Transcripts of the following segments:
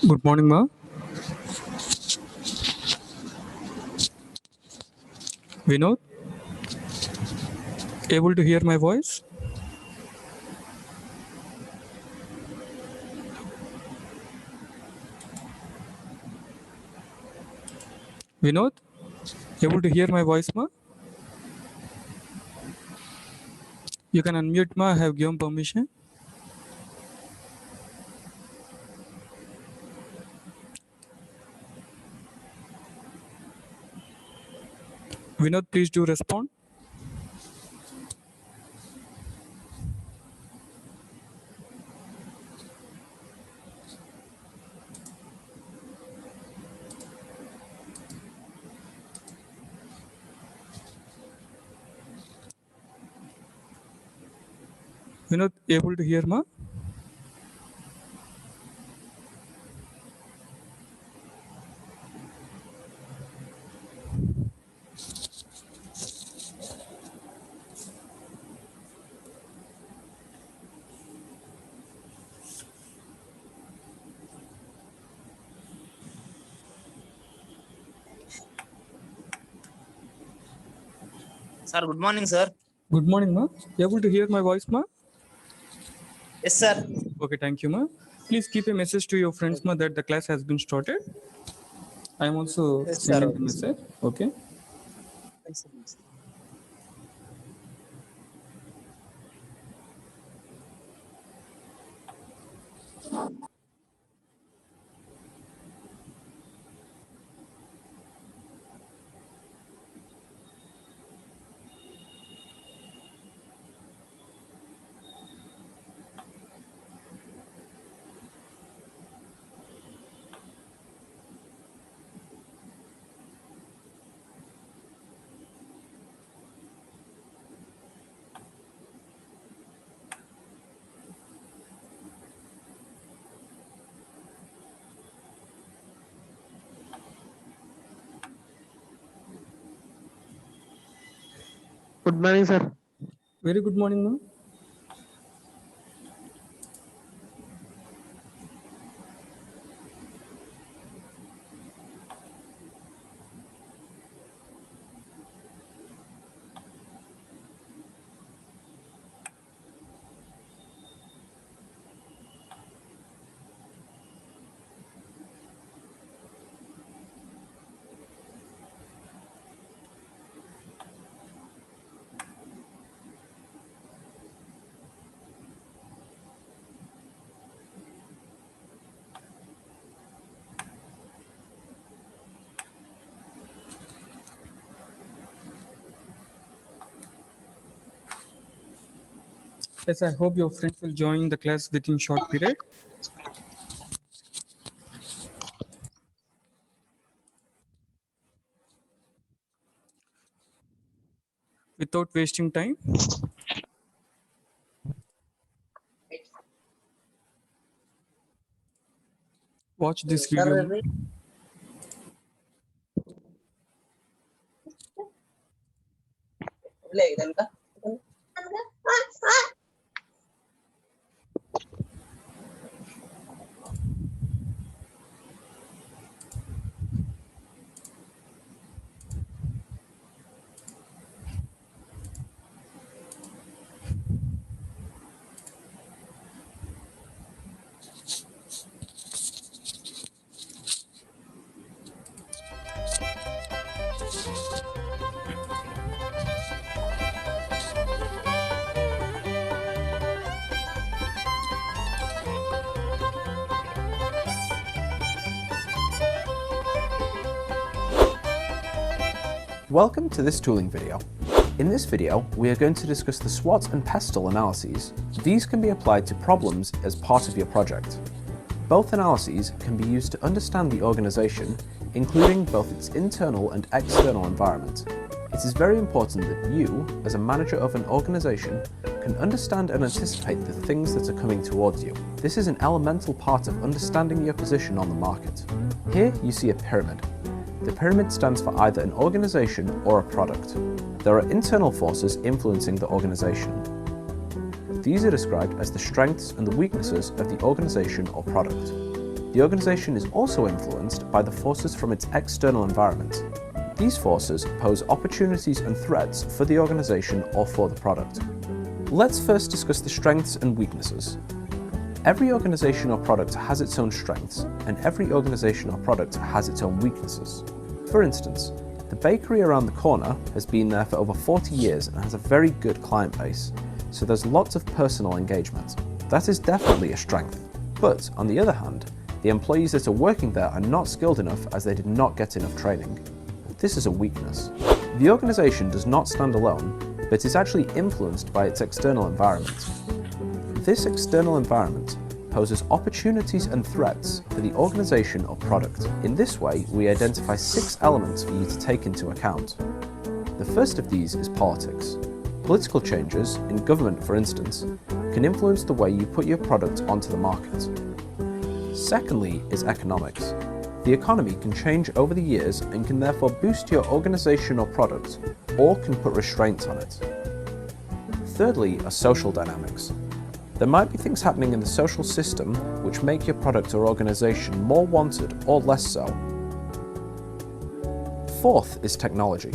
Good morning, ma. Vinod, able to hear my voice? Vinod, able to hear my voice, ma? You can unmute, ma. I have given permission. Vinod, please do respond. Vinod, able to hear, ma? Sir, good morning, sir. Good morning, ma. Able to hear my voice, ma? Yes, sir. Okay, thank you, ma. Please keep a message to your friends, ma, that the class has been started. I am also Yes, sending sir. the message. Okay. Good morning, sir. Very good morning, ma. Yes, I hope your friends will join the class within short period. Without wasting time, watch this video. Ma. Welcome to this tooling video. In this video, we are going to discuss the SWOT and PESTLE analyses. These can be applied to problems as part of your project. Both analyses can be used to understand the organization, including both its internal and external environment. It is very important that you, as a manager of an organization, can understand and anticipate the things that are coming towards you. This is an elemental part of understanding your position on the market. Here you see a pyramid. The pyramid stands for either an organization or a product. There are internal forces influencing the organization. These are described as the strengths and the weaknesses of the organization or product. the organization is also influenced by the forces from its external environment. These forces pose opportunities and threats for the organization or for the product. Let's first discuss the strengths and weaknesses. Every organization or product has its own strengths, and every organization or product has its own weaknesses. For instance, the bakery around the corner has been there for over 40 years and has a very good client base, so there's lots of personal engagement. That is definitely a strength. But on the other hand, the employees that are working there are not skilled enough as they did not get enough training. This is a weakness. The organization does not stand alone, but is actually influenced by its external environment. This external environment poses opportunities and threats for the organization or product. In this way, we identify 6 elements for you to take into account. The first of these is politics. Political changes, in government for instance, can influence the way you put your product onto the market. Secondly is economics. The economy can change over the years and can therefore boost your organization or product, or can put restraints on it. Thirdly are social dynamics. There might be things happening in the social system which make your product or organization more wanted or less so. Fourth is technology.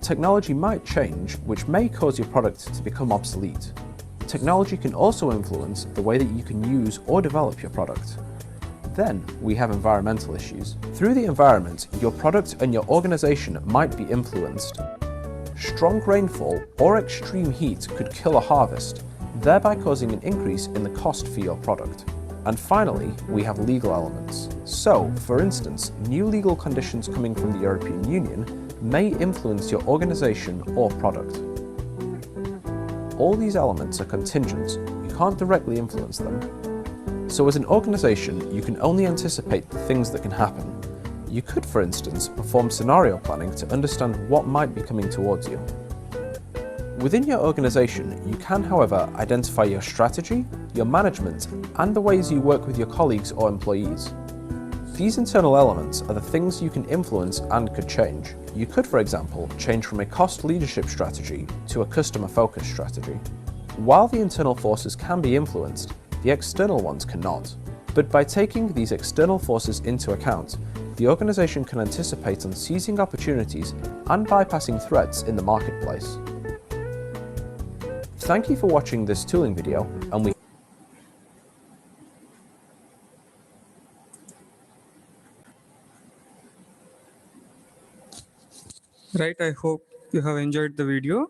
Technology might change, which may cause your product to become obsolete. Technology can also influence the way that you can use or develop your product. Then we have environmental issues. Through the environment, your product and your organization might be influenced. Strong rainfall or extreme heat could kill a harvest, thereby causing an increase in the cost for your product. And finally, we have legal elements. So, for instance, new legal conditions coming from the European Union may influence your organization or product. All these elements are contingent, you can't directly influence them. So as an organization, you can only anticipate the things that can happen. You could, for instance, perform scenario planning to understand what might be coming towards you. Within your organization, you can, however, identify your strategy, your management, and the ways you work with your colleagues or employees. These internal elements are the things you can influence and could change. You could, for example, change from a cost leadership strategy to a customer-focused strategy. While the internal forces can be influenced, the external ones cannot. But by taking these external forces into account, the organization can anticipate on seizing opportunities and bypassing threats in the marketplace. Thank you for watching this tooling video, and we Right, I hope you have enjoyed the video.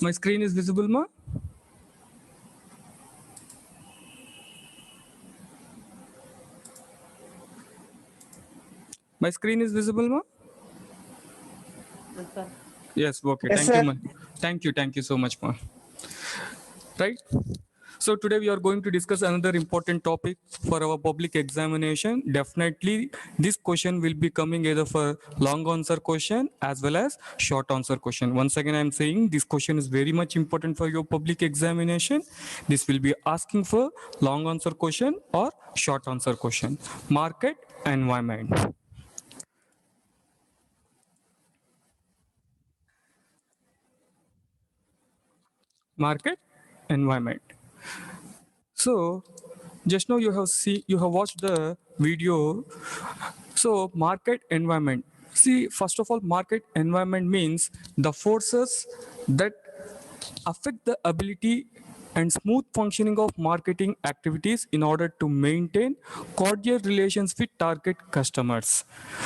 My screen is visible, ma? My screen is visible, ma? Yes, okay. Yes, Thank sir. you, ma. Thank you so much, ma. Right? So today we are going to discuss another important topic for our public examination. Definitely this question will be coming either for long answer question as well as short answer question. Once again, I'm saying this question is very much important for your public examination. This will be asking for long answer question or short answer question. Market environment. Market environment. So just now you have watched the video. So market environment. See, first of all, market environment means the forces that affect the ability and smooth functioning of marketing activities in order to maintain cordial relations with target customers.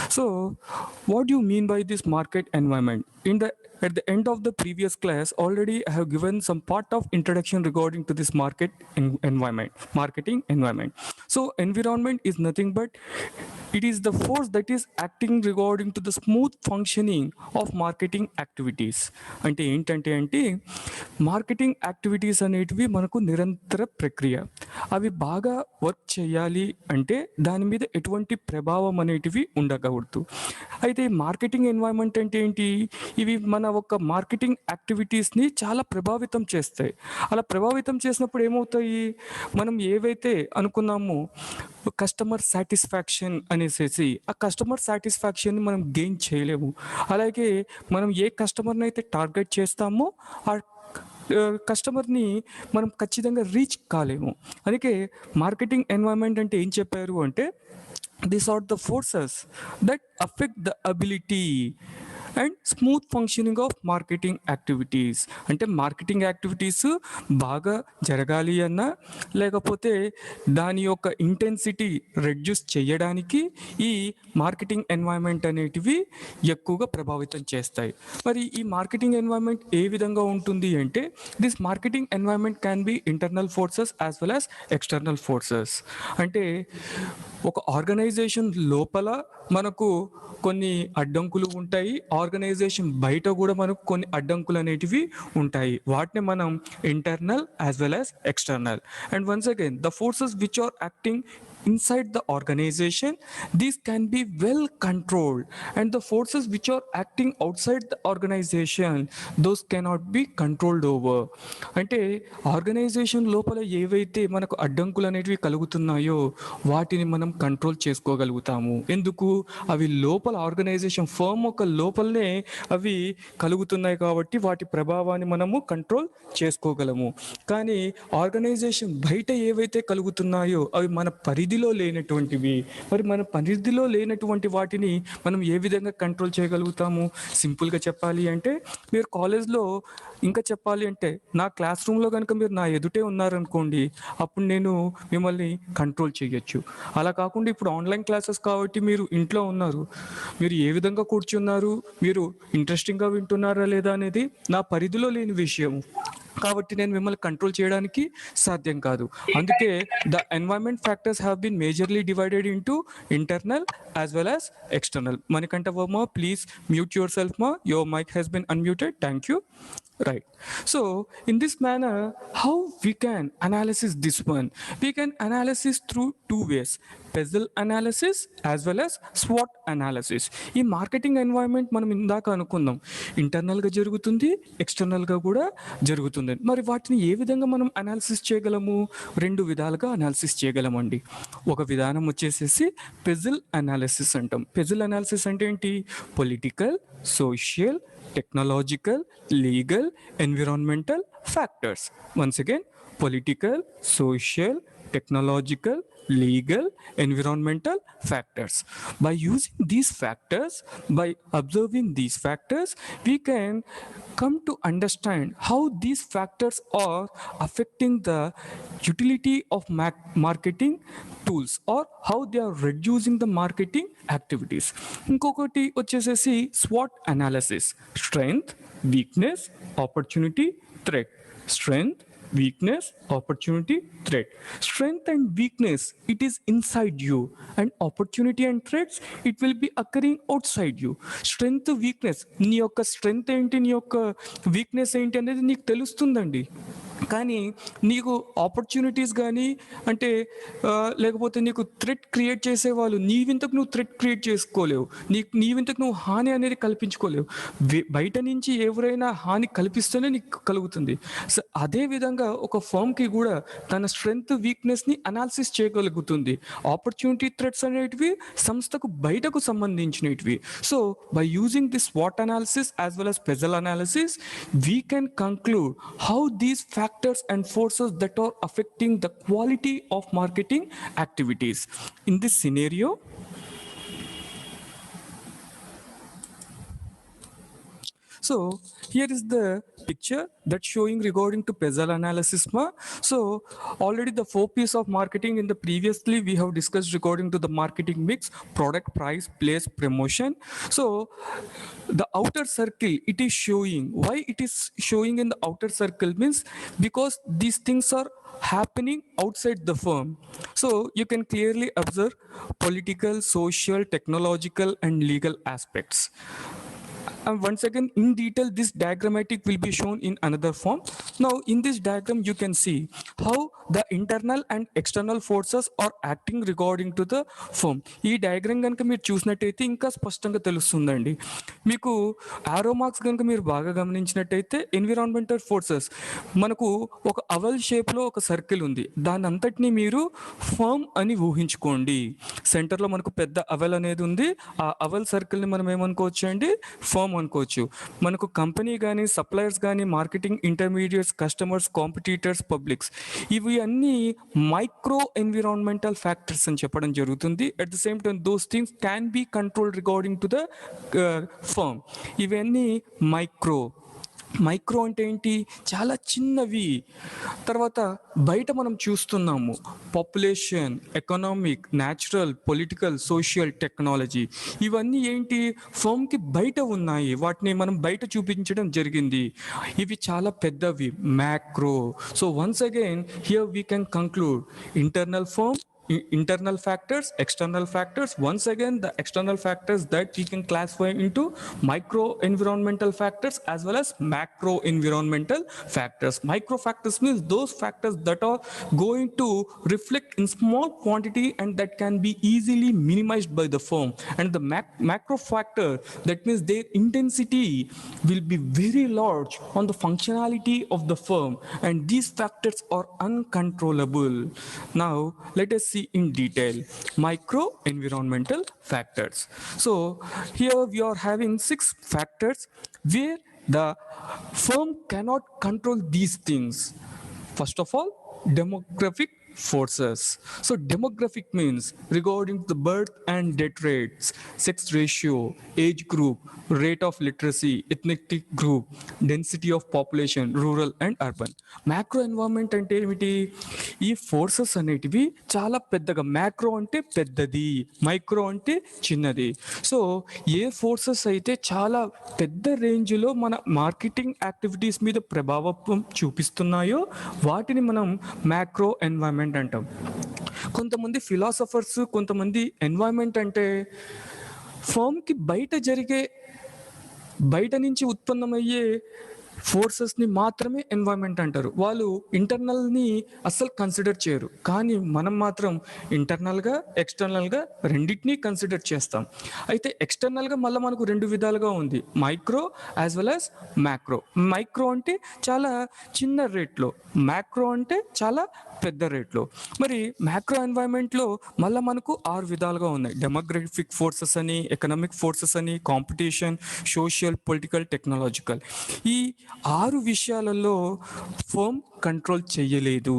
So what do you mean by this market environment? At the end of the previous class, already I have given some part of introduction regarding to this marketing environment. So environment is nothing but it is the force that is acting regarding to the smooth functioning of marketing activities. అంటే ఏంటంటే marketing activities అనేటివి మనకు నిరంతర ప్రక్రియ. అవి బాగా work చేయాలి అంటే దాని మీద ఎటువంటి ప్రభావం అనేటివి ఉండకూడదు. అయితే మార్కెటింగ్ ఎన్వైరన్మెంట్ అంటే ఏంటి? ఇవి మన ఒక మార్కెటింగ్ యాక్టివిటీస్ని చాలా ప్రభావితం చేస్తాయి. అలా ప్రభావితం చేసినప్పుడు ఏమవుతాయి? మనం ఏవైతే అనుకున్నామో కస్టమర్ సాటిస్ఫాక్షన్ అనేసి ఆ కస్టమర్ సాటిస్ఫాక్షన్ మనం గెయిన్ చేయలేము. అలాగే మనం ఏ కస్టమర్ని అయితే టార్గెట్ చేస్తామో ఆ కస్టమర్ని మనం ఖచ్చితంగా రీచ్ కాలేము. అందుకే మార్కెటింగ్ ఎన్వైరన్మెంట్ అంటే ఏం చెప్పారు అంటే, these are the forces that affect the ability and smooth functioning of marketing activities. అంటే మార్కెటింగ్ యాక్టివిటీస్ బాగా జరగాలి అన్నా, లేకపోతే దాని యొక్క ఇంటెన్సిటీ రెడ్యూస్ చేయడానికి ఈ మార్కెటింగ్ ఎన్వైరన్మెంట్ అనేటివి ఎక్కువగా ప్రభావితం చేస్తాయి. మరి ఈ మార్కెటింగ్ ఎన్వైరన్మెంట్ ఏ విధంగా ఉంటుంది అంటే, this marketing environment can be internal forces as well as external forces. అంటే ఒక ఆర్గనైజేషన్ లోపల మనకు కొన్ని అడ్డంకులు ఉంటాయి, ఆర్గనైజేషన్ బయట కూడా మనకు కొన్ని అడ్డంకులు అనేటివి ఉంటాయి. వాటిని మనం internal as well as external. And once again the forces which are acting inside the organization, these can be well controlled, and the forces which are acting outside the organization, those cannot be controlled over. అంటే organisation లోపల ఏవైతే మనకు అడ్డంకులు అనేటివి కలుగుతున్నాయో వాటిని మనం control చేసుకోగలుగుతాము. ఎందుకు? అవి లోపల ఆర్గనైజేషన్ ఫర్మ్ ఒక లోపలనే అవి కలుగుతున్నాయి కాబట్టి వాటి ప్రభావాన్ని మనము కంట్రోల్ చేసుకోగలము. కానీ ఆర్గనైజేషన్ బయట ఏవైతే కలుగుతున్నాయో అవి మన పరిధిలో లేనటువంటివి. మరి మన పరిధిలో లేనటువంటి వాటిని మనం ఏ విధంగా కంట్రోల్ చేయగలుగుతాము? సింపుల్గా చెప్పాలి అంటే, మీరు కాలేజ్లో ఇంకా చెప్పాలి అంటే నా క్లాస్ రూమ్లో కనుక మీరు నా ఎదుటే ఉన్నారనుకోండి, అప్పుడు నేను మిమ్మల్ని కంట్రోల్ చేయొచ్చు. అలా కాకుండా ఇప్పుడు ఆన్లైన్ క్లాసెస్ కాబట్టి మీరు ఇంట్లో ఉన్నారు, మీరు ఏ విధంగా కూర్చున్నారు, మీరు ఇంట్రెస్టింగ్గా వింటున్నారా లేదా అనేది నా పరిధిలో లేని విషయం కాబట్టి నేను మిమ్మల్ని కంట్రోల్ చేయడానికి సాధ్యం కాదు. అందుకే the environment factors have been majorly divided into internal as well as external. Manikanta Varma, please mute yourself మా, your mic has been unmuted. Thank you. Right. So in this manner, how we can analysis this one? We can analysis through two ways: Pezzle analysis as well as SWOT analysis. ఈ marketing environment మనం ఇందాక అనుకుందాం, ఇంటర్నల్గా జరుగుతుంది, ఎక్స్టర్నల్గా కూడా జరుగుతుంది. మరి వాటిని ఏ విధంగా మనం అనాలిసిస్ చేయగలము? రెండు విధాలుగా అనాలిసిస్ చేయగలమండి. ఒక విధానం వచ్చేసేసి పెజిల్ అనాలిసిస్ అంటాం. పెజిల్ అనాలిసిస్ అంటే ఏంటి? Political, social, technological, legal, environmental factors. Once again, political, social, technological, legal, environmental factors. By using these factors, by observing these factors, we can come to understand how these factors are affecting the utility of marketing tools or how they are reducing the marketing activities. ఇంకొకటి వచ్చేసేసి SWOT analysis: strength, weakness, opportunity, threat. Strength, weakness, opportunity, threat. Strength and weakness, it is inside you, and opportunity and threats, it will be occurring outside you. Strength, weakness, నీ యొక్క strength ఏంటి, నీ యొక్క weakness ఏంటి అనేది నీకు తెలుస్తుందండి. కానీ నీకు ఆపర్చునిటీస్ కానీ అంటే లేకపోతే నీకు థ్రెట్ క్రియేట్ చేసేవాళ్ళు నీవింతకు నువ్వు థ్రెట్ క్రియేట్ చేసుకోలేవు, నీవింతకు నువ్వు హాని అనేది కల్పించుకోలేవు. బయట నుంచి ఎవరైనా హాని కల్పిస్తేనే నీకు కలుగుతుంది. సో అదేవిధంగా ఒక ఫర్మ్కి కూడా తన స్ట్రెంగ్త్ వీక్నెస్ని అనాలిసిస్ చేయగలుగుతుంది. ఆపర్చునిటీ థ్రెట్స్ అనేటివి సంస్థకు బయటకు సంబంధించినవి. So by using this SWOT analysis as well as Pezzle analysis, we can conclude how these factors and forces that are affecting the quality of marketing activities. In this scenario, so here is the picture that's showing regarding to Pezzle analysis. So already the 4 P's of marketing in the previously we have discussed regarding to the marketing mix: product, price, place, promotion. So the outer circle, it is showing. Why it is showing in the outer circle means because these things are happening outside the firm. So you can clearly observe political, social, technological and legal aspects. And once again, in detail, this diagrammatic will be shown in another form. Now, in this diagram, you can see how the internal and external forces are acting regarding to the firm. ఈ diagram కనుక మీరు చూసినట్టయితే ఇంకా స్పష్టంగా తెలుస్తుందండి. మీకు ఆరో marks కనుక మీరు బాగా గమనించినట్టయితే ఎన్విరాన్మెంటల్ ఫోర్సెస్, మనకు ఒక అవల్ షేప్లో ఒక సర్కిల్ ఉంది, దాని అంతటినీ మీరు ఫర్మ్ అని ఊహించుకోండి. సెంటర్లో మనకు పెద్ద అవల్ అనేది ఉంది, ఆ అవల్ సర్కిల్ని మనం ఏమనుకోవచ్చు అండి, ఫర్మ్ ఫర్మ్ అనుకోవచ్చు. మనకు కంపెనీ కానీ, సప్లయర్స్ కానీ, marketing intermediates, customers, competitors, publics, ఇవి అన్నీ మైక్రో ఎన్విరాన్మెంటల్ ఫ్యాక్టర్స్ అని చెప్పడం జరుగుతుంది. At the same time those things can be control regarding to the firm. ఇవన్నీ మైక్రో అంటే ఏంటి, చాలా చిన్నవి. తర్వాత బయట మనం చూస్తున్నాము population, economic, natural, political, social, technology, ఇవన్నీ ఏంటి ఫర్మ్కి బయట ఉన్నాయి, వాటిని మనం బయట చూపించడం జరిగింది. ఇవి చాలా పెద్దవి, macro. So once again here we can conclude internal firm, internal factors, external factors. Once again, the external factors that we can classify into micro environmental factors as well as macro environmental factors. Micro factors means those factors that are going to reflect in small quantity and that can be easily minimized by the firm. And the macro factor, that means their intensity will be very large on the functionality of the firm, and these factors are uncontrollable. Now let us see in detail micro environmental factors. So here we are having 6 factors where the firm cannot control these things. First of all, demographic forces. So demographic means regarding the birth and death rates, sex ratio, age group, rate of literacy, ethnic group, density of population, rural and urban. Macro environment అంటే ఏమిటి, ఈ forces అనేటివి చాలా పెద్దగా, macro అంటే పెద్దది, micro అంటే చిన్నది. సో ఏ ఫోర్సెస్ అయితే చాలా పెద్ద రేంజ్లో మన మార్కెటింగ్ యాక్టివిటీస్ మీద ప్రభావం చూపిస్తున్నాయో వాటిని మనం మ్యాక్రో ఎన్వైరన్మెంట్ అంటాం. కొంతమంది ఫిలాసఫర్స్, కొంతమంది ఎన్వైరన్మెంట్ అంటే ఫామ్కి బయట నుంచి ఉత్పన్నమయ్యే ఫోర్సెస్ని మాత్రమే ఎన్వైరన్మెంట్ అంటారు. వాళ్ళు ఇంటర్నల్ని అస్సలు కన్సిడర్ చేయరు. కానీ మనం మాత్రం ఇంటర్నల్గా, ఎక్స్టర్నల్గా రెండింటినీ కన్సిడర్ చేస్తాం. అయితే ఎక్స్టర్నల్గా మళ్ళీ మనకు 2 విధాలుగా ఉంది, micro as well as macro. Micro అంటే చాలా చిన్న రేట్లో, మ్యాక్రో అంటే చాలా పెద్ద రేట్లో. మరి మ్యాక్రో ఎన్వైరన్మెంట్లో మళ్ళీ మనకు 6 విధాలుగా ఉన్నాయి. డెమోగ్రఫిక్ ఫోర్సెస్ అని, ఎకనామిక్ ఫోర్సెస్ అని, కాంపిటీషన్, సోషల్, పొలిటికల్, టెక్నాలజికల్. ఈ 6 విషయాలలో ఫర్మ్ కంట్రోల్ చేయలేదు.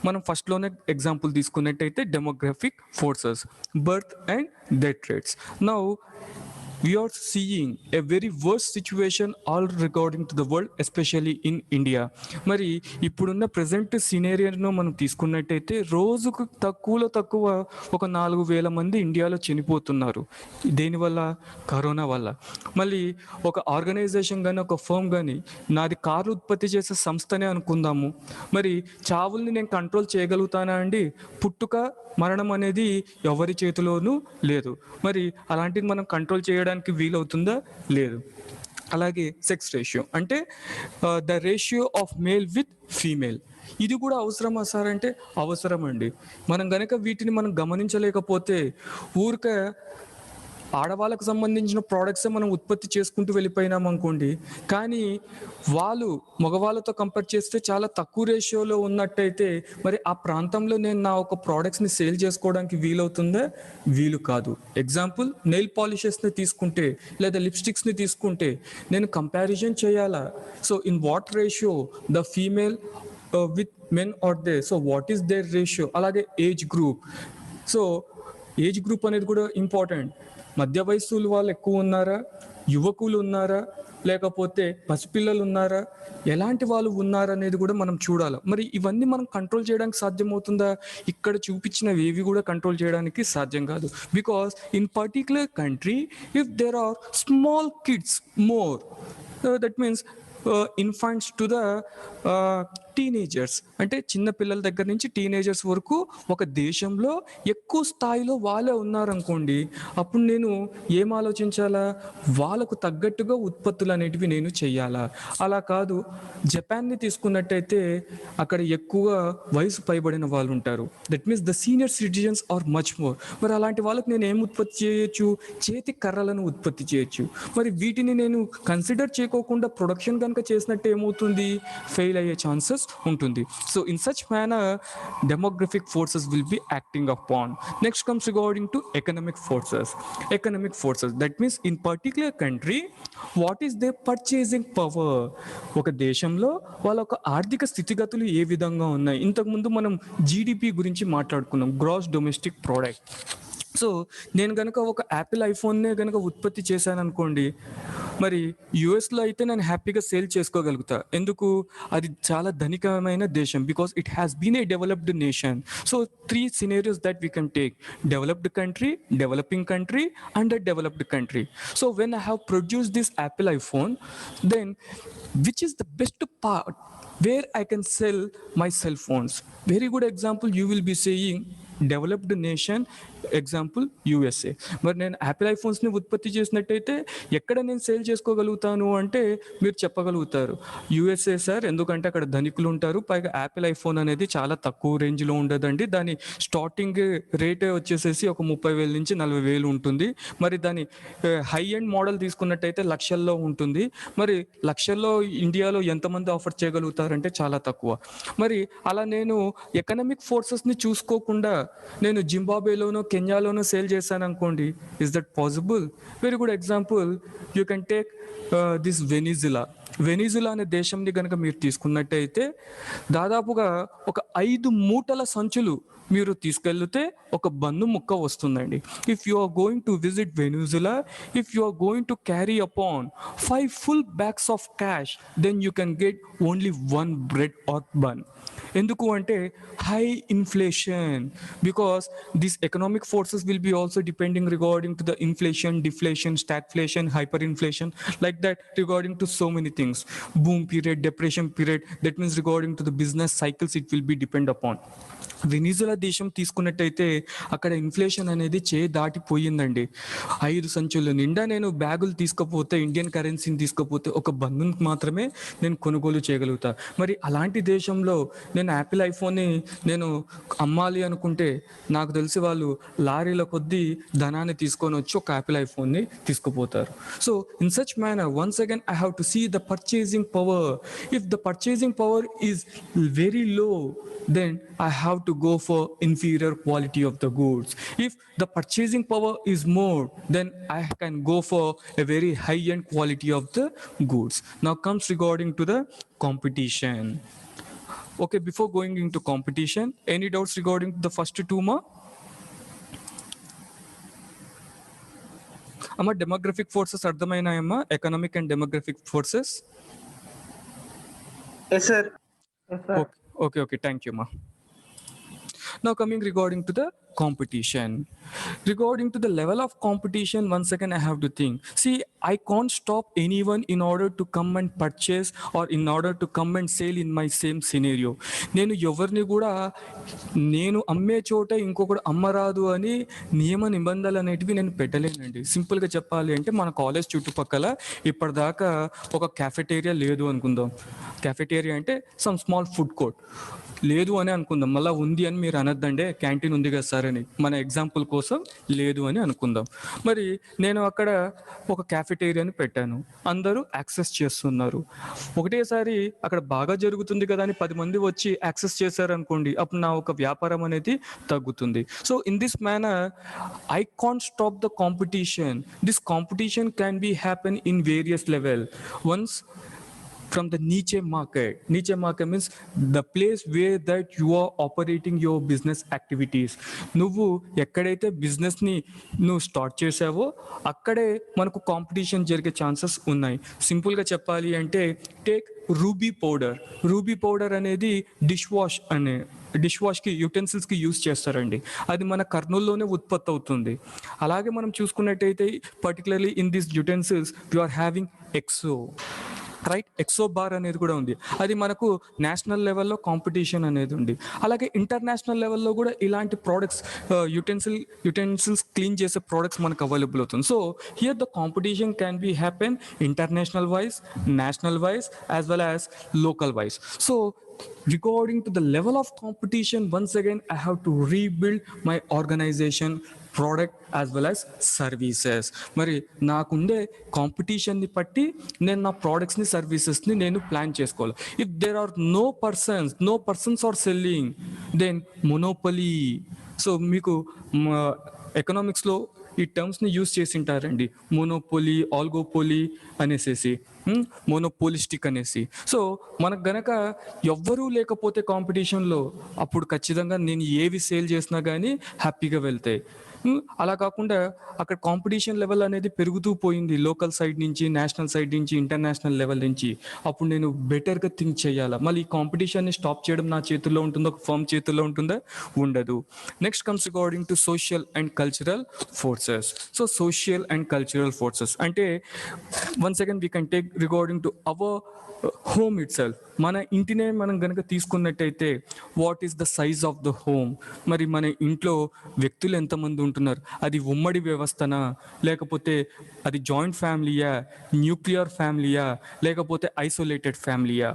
మనం ఫస్ట్లోనే ఎగ్జాంపుల్ తీసుకున్నట్టయితే demographic forces, birth and death rates. Now we are seeing a very worst situation all regarding to the world, especially in India. మరి ఇప్పుడున్న present సినేరియోను మనం తీసుకున్నట్టయితే రోజుకు తక్కువ ఒక 4,000 మంది ఇండియాలో చనిపోతున్నారు. దేనివల్ల? కరోనా వల్ల. మళ్ళీ ఒక ఆర్గనైజేషన్ కానీ, ఒక ఫర్మ్ కానీ, నాది కార్లు ఉత్పత్తి చేసే సంస్థనే అనుకుందాము, మరి చావుల్ని నేను కంట్రోల్ చేయగలుగుతానా అండి? పుట్టుక, మరణం అనేది ఎవరి చేతిలోనూ లేదు. మరి అలాంటిది మనం కంట్రోల్ చేయడానికి వీలవుతుందా? లేదు. అలాగే సెక్స్ రేషియో అంటే the ratio of male with female, ఇది కూడా అవసరమా సార్ అంటే అవసరం అండి. మనం గనక వీటిని మనం గమనించలేకపోతే ఊరికే ఆడవాళ్ళకు సంబంధించిన ప్రోడక్ట్సే మనం ఉత్పత్తి చేసుకుంటూ వెళ్ళిపోయినాం అనుకోండి, కానీ వాళ్ళు మగవాళ్ళతో కంపేర్ చేస్తే చాలా తక్కువ రేషియోలో ఉన్నట్టయితే మరి ఆ ప్రాంతంలో నేను నా ఒక ప్రోడక్ట్స్ని సేల్ చేసుకోవడానికి వీలవుతుందా? వీలు కాదు. ఎగ్జాంపుల్, నెయిల్ పాలిషెస్ని తీసుకుంటే లేదా లిప్స్టిక్స్ని తీసుకుంటే నేను కంపారిజన్ చేయాలా? So in what ratio the female with men are they, so what is their ratio? అలాగే age group. So age group అనేది కూడా ఇంపార్టెంట్. మధ్య వయస్సుల వాళ్ళు ఎక్కువ ఉన్నారా, యువకులు ఉన్నారా, లేకపోతే పసిపిల్లలు ఉన్నారా, ఎలాంటి వాళ్ళు ఉన్నారా అనేది కూడా మనం చూడాలి. మరి ఇవన్నీ మనం కంట్రోల్ చేయడానికి సాధ్యమవుతుందా? ఇక్కడ చూపించినవి ఏవి కూడా కంట్రోల్ చేయడానికి సాధ్యం కాదు. Because in particular country if there are small kids more, that means infants to the teenagers, అంటే చిన్న పిల్లల దగ్గర నుంచి టీనేజర్స్ వరకు ఒక దేశంలో ఎక్కువ స్థాయిలో వాళ్ళే ఉన్నారనుకోండి, అప్పుడు నేను ఏం ఆలోచించాలా? వాళ్ళకు తగ్గట్టుగా ఉత్పత్తులు అనేటివి నేను చెయ్యాలా? అలా కాదు. జపాన్ని తీసుకున్నట్టయితే అక్కడ ఎక్కువ వయసు పైబడిన వాళ్ళు ఉంటారు, that means the senior citizens are much more. మరి అలాంటి వాళ్ళకి నేను ఏం ఉత్పత్తి చేయొచ్చు? చేతి కర్రలను ఉత్పత్తి చేయొచ్చు. మరి వీటిని నేను కన్సిడర్ చేయకోకుండా ప్రొడక్షన్ కనుక చేసినట్టు ఏమవుతుంది? ఫెయిల్ అయ్యే ఛాన్సెస్ ఛాన్సెస్ ఉంటుంది. So in such manner demographic forces will be acting upon. Next comes regarding to economic forces. Economic forces, that means in particular country what is their purchasing power. ఒక దేశంలో వాళ్ళ ఒక ఆర్థిక స్థితిగతులు ఏ విధంగా ఉన్నాయి. ఇంతకుముందు మనం జీడిపి గురించి మాట్లాడుకున్నాం, గ్రాస్ డొమెస్టిక్ ప్రోడక్ట్. సో నేను కనుక ఒక యాపిల్ ఐఫోన్నే కనుక ఉత్పత్తి చేశాను అనుకోండి, మరి యుఎస్లో అయితే నేను హ్యాపీగా సేల్ చేసుకోగలుగుతా. ఎందుకు? అది చాలా ధనికమైన దేశం, because it has been a developed nation. So 3 scenarios that we can take: developed country, developing country, underdeveloped country. So when I have produced this Apple iPhone, then which is the best part where I can sell my cell phones? Very good example, you will be saying developed nation, example USA. మరి నేను Apple ఐఫోన్స్ని ఉత్పత్తి చేసినట్టయితే ఎక్కడ నేను sale చేసుకోగలుగుతాను అంటే మీరు చెప్పగలుగుతారు USA sir, ఎందుకంటే అక్కడ ధనికులు ఉంటారు, పైగా యాపిల్ ఐఫోన్ అనేది చాలా తక్కువ రేంజ్లో ఉండదండి, దాని స్టార్టింగ్ రేటే వచ్చేసేసి ఒక 30,000 నుంచి 40,000 ఉంటుంది. మరి దాని హై ఎండ్ మోడల్ తీసుకున్నట్టయితే లక్షల్లో ఉంటుంది. మరి లక్షల్లో ఇండియాలో ఎంతమంది ఆఫర్ చేయగలుగుతారంటే చాలా తక్కువ. మరి అలా నేను ఎకనామిక్ ఫోర్సెస్ని చూసుకోకుండా నేను జింబాబ్వేలోనో కెన్యాలోనో సేల్ చేశాను అనుకోండి, is that possible? Very good example, you can take this Venezuela అనే దేశంని కనుక మీరు తీసుకున్నట్టయితే దాదాపుగా ఒక 5 మూటల సంచులు మీరు తీసుకెళ్తే ఒక బన్ను ముక్క వస్తుందండి. If you are going to visit Venezuela, if you are going to carry upon 5 full bags of cash, then you can get only 1 bread or bun. ఎందుకు అంటే high inflation, because this economic forces will be also depending regarding to the inflation, deflation, stagflation, hyper inflation, like that regarding to so many things. Boom period, depression period, that means regarding to the business cycles it will be depend upon. Venezuela దేశం తీసుకున్నట్టయితే అక్కడ inflation అనేది దాటిపోయిందండి. 5 సంచుల నిండా నేను బ్యాగులు తీసుకపోతే, Indian కరెన్సీని తీసుకపోతే ఒక బన్ను మాత్రమే నేను కొనుగోలు చేయగలుగుతా. మరి అలాంటి దేశంలో నేను యాపిల్ ఐఫోన్ని నేను అమ్మాలి అనుకుంటే నాకు తెలిసి వాళ్ళు లారీల కొద్దీ ధనాన్ని తీసుకొని వచ్చి ఒక యాపిల్ ఐఫోన్ని తీసుకుపోతారు. So in such manner once again I have to see the purchasing power. If the purchasing power is very low, then I have to go for inferior quality of the goods. If the purchasing power is more, then I can go for a very high end quality of the goods. Now comes regarding to the competition. Okay, before going into competition, any doubts regarding the first two ma? Amma demographic forces ardhamainayamma, economic and demographic forces? Yes, sir. Yes, sir. Okay, thank you ma. Now coming regarding to the competition. Regarding to the level of competition, once again I have to think. See, I can't stop anyone in order to come and purchase or in order to come and sell in my same scenario. నేను ఎవరిని కూడా నేను అమ్మే చోట ఇంకొకటి అమ్మరాదు అని నియమ నిబంధనలు అనేటివి నేను పెట్టలేనండి. సింపుల్గా చెప్పాలి అంటే మన కాలేజ్ చుట్టుపక్కల ఇప్పటిదాకా ఒక క్యాఫెటేరియా లేదు అనుకుందాం. క్యాఫెటేరియా అంటే సమ్ స్మాల్ ఫుడ్ కోర్ట్ లేదు అని అనుకుందాం. మళ్ళీ ఉంది అని మీరు అనొద్దండి, క్యాంటీన్ ఉంది కదా సార్ అని, మన ఎగ్జాంపుల్ కోసం లేదు అని అనుకుందాం. మరి నేను అక్కడ ఒక క్యాఫెటేరియాని పెట్టాను, అందరూ యాక్సెస్ చేస్తున్నారు. ఒకటేసారి అక్కడ బాగా జరుగుతుంది కదా అని 10 మంది వచ్చి యాక్సెస్ చేశారు అనుకోండి, అప్పుడు నా ఒక వ్యాపారం అనేది తగ్గుతుంది. So in this manner I can't stop the competition. This competition can be happen in various level. Once from the niche market. Niche market means the place where that you are operating your business activities. నువ్వు ఎక్కడైతే బిజినెస్ని నువ్వు start చేసావో అక్కడే మనకు competition జరిగే chances ఉన్నాయి. సింపుల్గా చెప్పాలి అంటే take Ruby powder. Ruby powder అనేది డిష్ వాష్కి యూటెన్సిల్స్కి యూస్ చేస్తారండి. అది మన కర్నూలులోనే ఉత్పత్తి అవుతుంది. అలాగే మనం చూసుకున్నట్టయితే particularly in this utensils you are having Exo, right? Exo bar అనేది కూడా ఉంది. అది మనకు నేషనల్ లెవెల్లో కాంపిటీషన్ అనేది ఉంది. అలాగే ఇంటర్నేషనల్ లెవెల్లో కూడా ఇలాంటి ప్రోడక్ట్స్ యుటెన్సిల్స్ క్లీన్ చేసే ప్రోడక్ట్స్ మనకు అవైలబుల్ అవుతుంది. So here the competition can be happen international wise, national wise as well as local wise. So regarding to the level of competition, once again I have to rebuild my organization product as well as services. మరి నాకుండే కాంపిటీషన్ని బట్టి నేను నా ప్రోడక్ట్స్ని సర్వీసెస్ని నేను plan చేసుకోవాలి. If there are no persons are selling then monopoly. So మీకు ఎకనామిక్స్లో ఈ టర్మ్స్ని యూజ్ చేసి ఉంటారండి, మోనోపోలీ, ఆల్గోపోలీ అనేసేసి, మోనోపోలిస్టిక్ అనేసి. సో మనకు గనక ఎవ్వరూ లేకపోతే కాంపిటీషన్లో అప్పుడు ఖచ్చితంగా నేను ఏవి సేల్ చేసినా కానీ హ్యాపీగా వెళ్తాయి. అలా కాకుండా అక్కడ కాంపిటీషన్ లెవెల్ అనేది పెరుగుతూ పోయింది, లోకల్ సైడ్ నుంచి, నేషనల్ సైడ్ నుంచి, ఇంటర్నేషనల్ లెవెల్ నుంచి. అప్పుడు నేను బెటర్గా థింక్ చేయాలా. మళ్ళీ ఈ కాంపిటీషన్ని స్టాప్ చేయడం నా చేతుల్లో ఉంటుందో, ఒక ఫర్మ్ చేతుల్లో ఉంటుందా? ఉండదు. Next comes regarding to social and cultural forces. So social and cultural forces అంటే once again we can take regarding to our home itself. మన ఇంటినే మనం కనుక తీసుకున్నట్టయితే what is the size of the home? మరి మన ఇంట్లో వ్యక్తులు ఎంతమంది ఉంటున్నారు? అది ఉమ్మడి వ్యవస్థనా, లేకపోతే అది జాయింట్ ఫ్యామిలీయా, న్యూక్లియర్ ఫ్యామిలీయా, లేకపోతే isolated ఫ్యామిలీయా?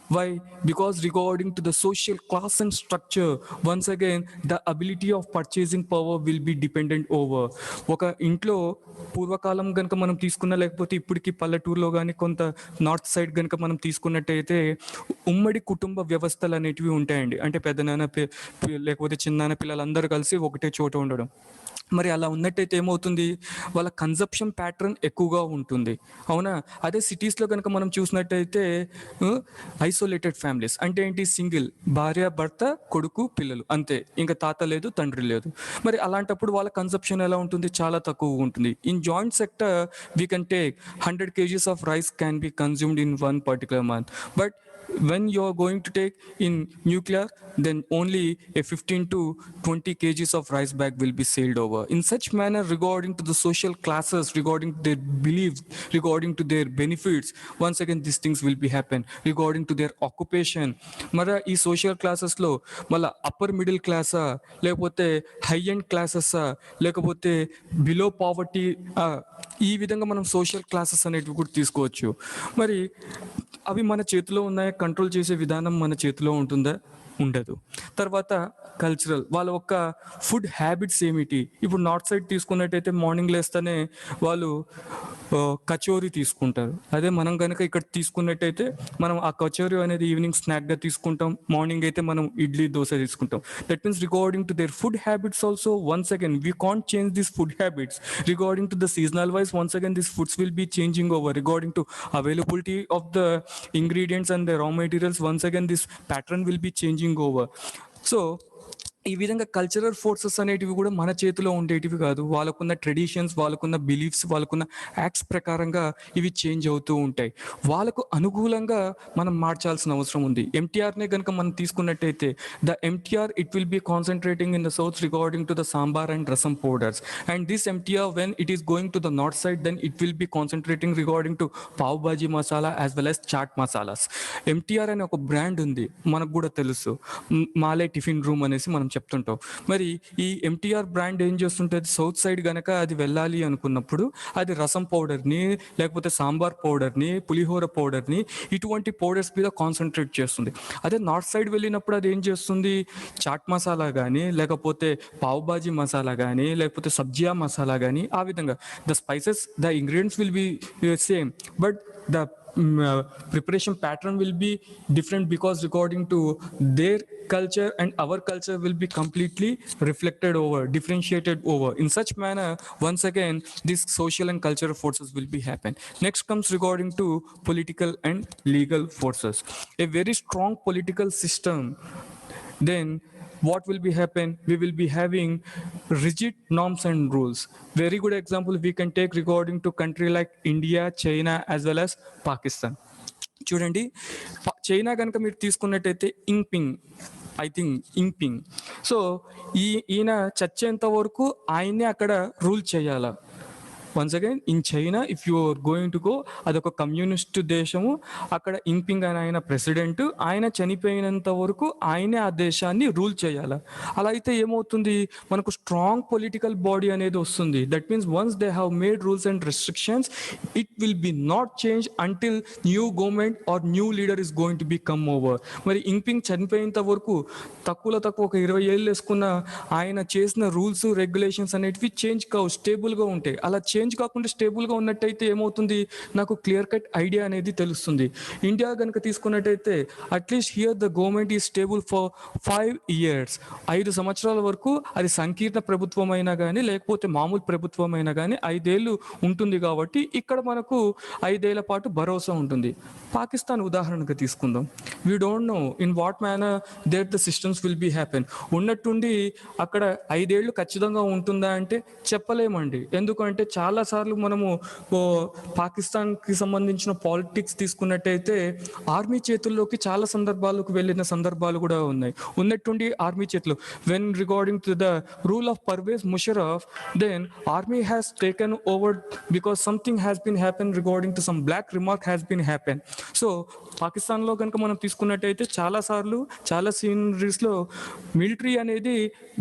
Why? Because regarding to the social class and structure, once again, the ability of purchasing power will be dependent over. ఒక ఇంట్లో పూర్వకాలం కనుక మనం తీసుకున్నా, లేకపోతే ఇప్పటికి పల్లెటూరులో కానీ కొంత నార్త్ సైడ్ కనుక మనం తీసుకున్నట్టయితే ఉమ్మడి కుటుంబ వ్యవస్థలు అనేటివి ఉంటాయండి. అంటే పెద్దనాన్న లేకపోతే చిన్నాన్న పిల్లలందరూ కలిసి ఒకటే చోట ఉండడం. మరి అలా ఉన్నట్టయితే ఏమవుతుంది? వాళ్ళ కన్జప్షన్ ప్యాటర్న్ ఎక్కువగా ఉంటుంది, అవునా? అదే సిటీస్లో కనుక మనం చూసినట్టయితే ఐసోలేటెడ్ ఫ్యామిలీస్ అంటే ఏంటి? సింగిల్, భార్య, భర్త, కొడుకు, పిల్లలు, అంతే. ఇంకా తాత లేదు, తండ్రి లేదు. మరి అలాంటప్పుడు వాళ్ళ కన్సప్షన్ ఎలా ఉంటుంది? చాలా తక్కువ ఉంటుంది. In joint sector we can take 100 kgs of rice can be consumed in one particular month. But when you are going to take in nuclear, then only a 15 to 20 kgs of rice bag will be sailed over. In such manner, regarding to the social classes, regarding to their beliefs, regarding to their benefits, once again these things will be happen. Regarding to their occupation, mara ee social classes lo mala upper middle class ఆ, లేకపోతే high end classes, లేకపోతే below poverty, ఈ విధంగా మనం social classes అనేటివి కూడా తీసుకోవచ్చు. మరి అవి మన చేతిలో ఉన్నాయా? కంట్రోల్ చేసే విధానం మన చేతిలో ఉంటుందా? ఉండదు. తర్వాత కల్చరల్, వాళ్ళ యొక్క ఫుడ్ హ్యాబిట్స్ ఏమిటి? ఇప్పుడు నార్త్ సైడ్ తీసుకున్నట్టయితే మార్నింగ్ లేస్తేనే వాళ్ళు కచోరీ తీసుకుంటారు. అదే మనం కనుక ఇక్కడ తీసుకున్నట్టయితే మనం ఆ కచోరీ అనేది ఈవినింగ్ స్నాక్గా తీసుకుంటాం, మార్నింగ్ అయితే మనం ఇడ్లీ, దోశ తీసుకుంటాం. That means regarding to their food habits also once again we can't change this food habits. Regarding to the seasonal wise, once again these foods will be changing over. Regarding to availability of the ingredients and the raw materials, once again this pattern will be changing over. So ఈ విధంగా cultural forces అనేటివి కూడా మన చేతిలో ఉండేటివి కాదు. వాళ్ళకున్న traditions, వాళ్ళకున్న బిలీఫ్స్, వాళ్ళకున్న యాక్ట్స్ ప్రకారంగా ఇవి చేంజ్ అవుతూ ఉంటాయి. వాళ్ళకు అనుకూలంగా మనం మార్చాల్సిన అవసరం ఉంది. ఎంటీఆర్నే కనుక మనం తీసుకున్నట్టయితే the MTR it will be concentrating in the south regarding to the sambar and rasam powders. And this MTR when it is going to the north side, then it will be concentrating regarding to pav bhaji masala as well as chaat masalas. MTR అనే ఒక brand ఉంది, మనకు కూడా తెలుసు, మాలే tiffin room అనేసి మనం చెప్తుంటాం. మరి ఈ ఎంటీఆర్ బ్రాండ్ ఏం చేస్తుంటుంది? సౌత్ సైడ్ గనక అది వెళ్ళాలి అనుకున్నప్పుడు అది రసం పౌడర్ని, లేకపోతే సాంబార్ పౌడర్ని, పులిహోర పౌడర్ని, ఇటువంటి పౌడర్స్ మీద కాన్సన్ట్రేట్ చేస్తుంది. అదే నార్త్ సైడ్ వెళ్ళినప్పుడు అది ఏం చేస్తుంది? చాట్ మసాలా కానీ, లేకపోతే పావ్ బాజీ మసాలా కానీ, లేకపోతే సబ్జియా మసాలా కానీ, ఆ విధంగా the spices, the ingredients will be same, but the preparation pattern will be different, because according to their culture and our culture will be completely reflected over, differentiated over. In such manner, once again these social and cultural forces will be happen. Next comes regarding to political and legal forces. A very strong political system, then what will be happen? We will be having rigid norms and rules. Very good example we can take regarding to country like India, China as well as Pakistan. చూడండి, China కనుక మీరు తీసుకున్నట్టయితే ఇంపింగ్, so ఈయన చచ్చేంత వరకు ఆయన్నే అక్కడ rule చేయాల. Once again in China if you are going to go, అదొక కమ్యూనిస్ట్ దేశము. అక్కడ ఇంపింగ్ అని ఆయన ప్రెసిడెంట్, ఆయన చనిపోయినంత వరకు ఆయనే ఆ దేశాన్ని రూల్ చేయాలి. అలా అయితే ఏమవుతుంది, మనకు స్ట్రాంగ్ పొలిటికల్ బాడీ అనేది వస్తుంది. That means once they have made rules and restrictions, it will B not change until new government are new leader is going to be come over. మరి ఇంపింగ్ చనిపోయేంత వరకు తక్కువ ఒక 20 ఏళ్ళు వేసుకున్న ఆయన చేసిన రూల్స్ రెగ్యులేషన్స్ అనేటివి చేంజ్ కావు, స్టేబుల్గా ఉంటాయి. అలా చేంజ్ కాకుండా స్టేబుల్గా ఉన్నట్టయితే ఏమవుతుంది, నాకు క్లియర్ కట్ ఐడియా అనేది తెలుస్తుంది. ఇండియా కనుక తీసుకున్నట్టయితే at least here the government is stable for 5 years, 5 సంవత్సరాల వరకు. అది సంకీర్ణ ప్రభుత్వం అయినా కానీ లేకపోతే మామూలు ప్రభుత్వం అయినా కానీ 5 ఏళ్ళు ఉంటుంది. కాబట్టి ఇక్కడ మనకు 5 ఏళ్ల పాటు భరోసా ఉంటుంది. పాకిస్తాన్ ఉదాహరణగా తీసుకుందాం. We don't know in what manner there the systems will be happen. ఉన్నట్టుండి అక్కడ 5 ఏళ్ళు ఖచ్చితంగా ఉంటుందా అంటే చెప్పలేమండి. ఎందుకంటే చాలాసార్లు మనము పాకిస్తాన్కి సంబంధించిన పాలిటిక్స్ తీసుకున్నట్టయితే ఆర్మీ చేతుల్లోకి చాలా సందర్భాలకు వెళ్ళిన సందర్భాలు కూడా ఉన్నాయి. ఉన్నట్టుండి ఆర్మీ చేతులు when regarding to the rule of Pervez Musharraf, then army has taken over because something has been happen regarding to some black remark has been happen. So పాకిస్తాన్లో కనుక మనం తీసుకున్నట్టయితే చాలాసార్లు చాలా సీనరీస్లో మిలిటరీ అనేది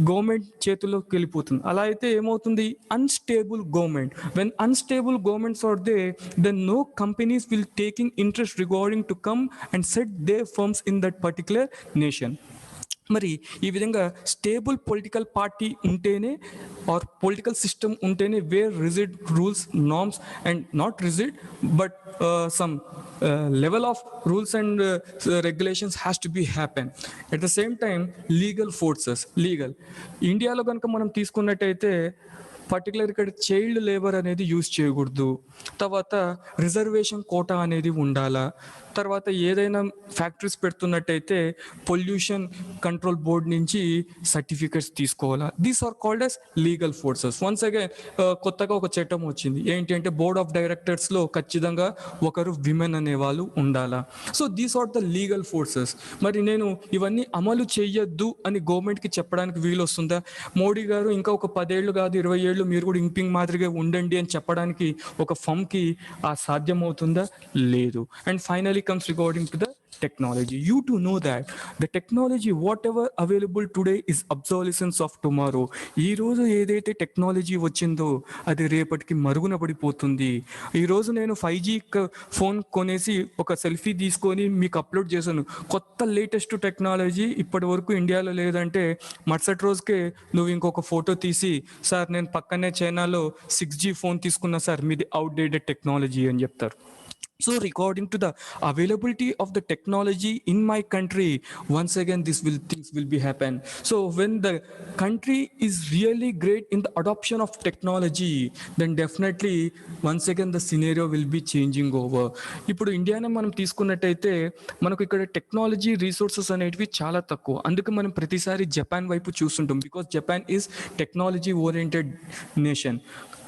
గవర్నమెంట్ చేతుల్లోకి వెళ్ళిపోతుంది. అలా అయితే ఏమవుతుంది, unstable government. When unstable governments are they, then no companies will taking interest regarding to come and set they firms in that particular nation. మరి ఈ విధంగా స్టేబుల్ పొలిటికల్ పార్టీ ఉంటేనే ఆర్ పొలిటికల్ సిస్టమ్ ఉంటేనే where rigid rules norms and not rigid but some level of rules and regulations has to be happen. At the same time legal forces, legal ఇండియాలో కనుక మనం తీసుకున్నట్టయితే particular ఇక్కడ child labour అనేది use చేయకూడదు. తర్వాత reservation quota అనేది ఉండాలా. తర్వాత ఏదైనా ఫ్యాక్టరీస్ పెడుతున్నట్టయితే పొల్యూషన్ కంట్రోల్ బోర్డ్ నుంచి సర్టిఫికెట్స్ తీసుకోవాలా. These are called as legal forces. Once again కొత్తగా ఒక చట్టం వచ్చింది ఏంటి అంటే బోర్డ్ ఆఫ్ డైరెక్టర్స్లో ఖచ్చితంగా ఒకరు విమెన్ అనే వాళ్ళు ఉండాలా. So these are the legal forces. మరి నేను ఇవన్నీ అమలు చేయొద్దు అని గవర్నమెంట్కి చెప్పడానికి వీలు వస్తుందా? మోడీ గారు ఇంకా ఒక 10 ఏళ్ళు కాదు 20 ఏళ్ళు మీరు కూడా ఇంపింగ్ మాదిరిగా ఉండండి అని చెప్పడానికి ఒక ఫమ్కి ఆ సాధ్యం అవుతుందా? లేదు. And finally comes regarding to the technology. You to know that the technology whatever available today is obsolescence of tomorrow. ఈ రోజు ఏదైతే టెక్నాలజీ వచ్చిందో అది రేపటికి మరుగున పడిపోతుంది. ఈ రోజు నేను 5G ఫోన్ కొనేసి ఒక సెల్ఫీ తీసుకొని మీకు అప్లోడ్ చేశాను. కొత్త లేటెస్ట్ టెక్నాలజీ ఇప్పటి వరకు ఇండియాలో లేదంటే మరుసటి రోజుకే నువ్వు ఇంకొక ఫోటో తీసి సార్ నేను పక్కనే చైనాలో 6G ఫోన్ తీసుకున్నా సార్ మీది అవుట్డేటెడ్ టెక్నాలజీ అని చెప్తారు. So according to the availability of the technology in my country, once again things will be happen. So when the country is really great in the adoption of technology, then definitely once again the scenario will be changing over. ఇప్పుడు ఇండియానే మనం తీసుకున్నట్టయితే మనకు ఇక్కడ technology resources అనేటివి చాలా తక్కువ. అందుకే మనం ప్రతిసారి జపాన్ వైపు చూస్తుంటాం because Japan is technology oriented nation.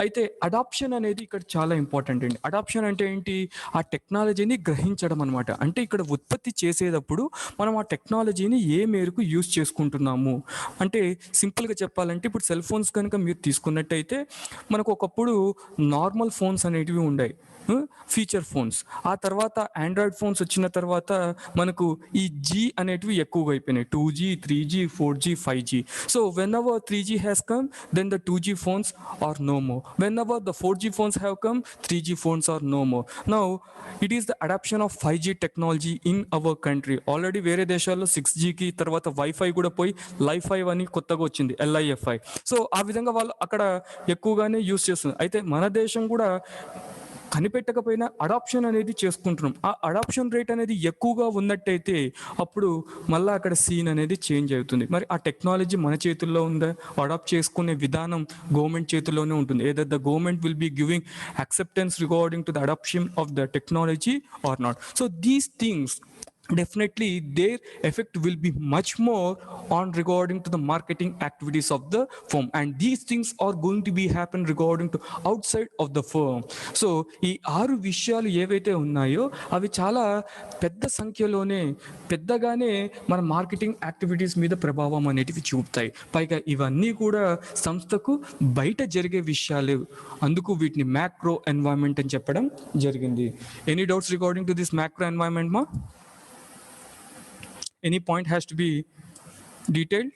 అయితే అడాప్షన్ అనేది ఇక్కడ చాలా ఇంపార్టెంట్ అండి. అడాప్షన్ అంటే ఏంటి? ఆ టెక్నాలజీని గ్రహించడం అనమాట. అంటే ఇక్కడ ఉత్పత్తి చేసేటప్పుడు మనం ఆ టెక్నాలజీని ఏ మేరకు యూజ్ చేసుకుంటున్నాము అంటే సింపుల్గా చెప్పాలంటే ఇప్పుడు సెల్ ఫోన్స్ కనుక మీరు తీసుకున్నట్టయితే మనకు ఒకప్పుడు నార్మల్ ఫోన్స్ అనేటివి ఉన్నాయి, ఫీచర్ ఫోన్స్. ఆ తర్వాత ఆండ్రాయిడ్ ఫోన్స్ వచ్చిన తర్వాత మనకు ఈ జీ అనేటివి ఎక్కువగా అయిపోయినాయి. 2G, 3G, 4G, 5G. So whenever 3G has come then the 2G phones are no more. Whenever the 4G phones have come, 3G phones are no more. Now it is the adoption of 5G technology in our country. Already వేరే దేశాల్లో 6Gకి తర్వాత wifi కూడా పోయి Li-Fi అని కొత్తగా వచ్చింది, LIFI. So ఆ విధంగా వాళ్ళు అక్కడ ఎక్కువగానే యూజ్ చేస్తున్నారు. అయితే మన దేశం కూడా కనిపెట్టకపోయినా అడాప్షన్ అనేది చేసుకుంటున్నాం. ఆ అడాప్షన్ రేట్ అనేది ఎక్కువగా ఉన్నట్టయితే అప్పుడు మళ్ళీ అక్కడ సీన్ అనేది చేంజ్ అవుతుంది. మరి ఆ టెక్నాలజీ మన చేతుల్లో ఉందా? అడాప్ట్ చేసుకునే విధానం గవర్నమెంట్ చేతుల్లోనే ఉంటుంది. Either the government will be giving acceptance regarding to the adoption of the technology or not. So these things definitely their effect will be much more on regarding to the marketing activities of the firm, and these things are going to be happen regarding to outside of the firm. So ఈ 6 విషయాలు ఏవైతే ఉన్నాయో అవి చాలా పెద్ద సంఖ్యలోనే పెద్దగానే మన marketing activities మీద ప్రభావం అనేటివి చూపుతాయి. పైగా ఇవన్నీ కూడా సంస్థకు బయట జరిగే విషయాలు, అందుకు వీటిని మ్యాక్రో ఎన్వైరన్మెంట్ అని చెప్పడం జరిగింది. Any doubts regarding to this macro environment మా? Any point has to be detailed?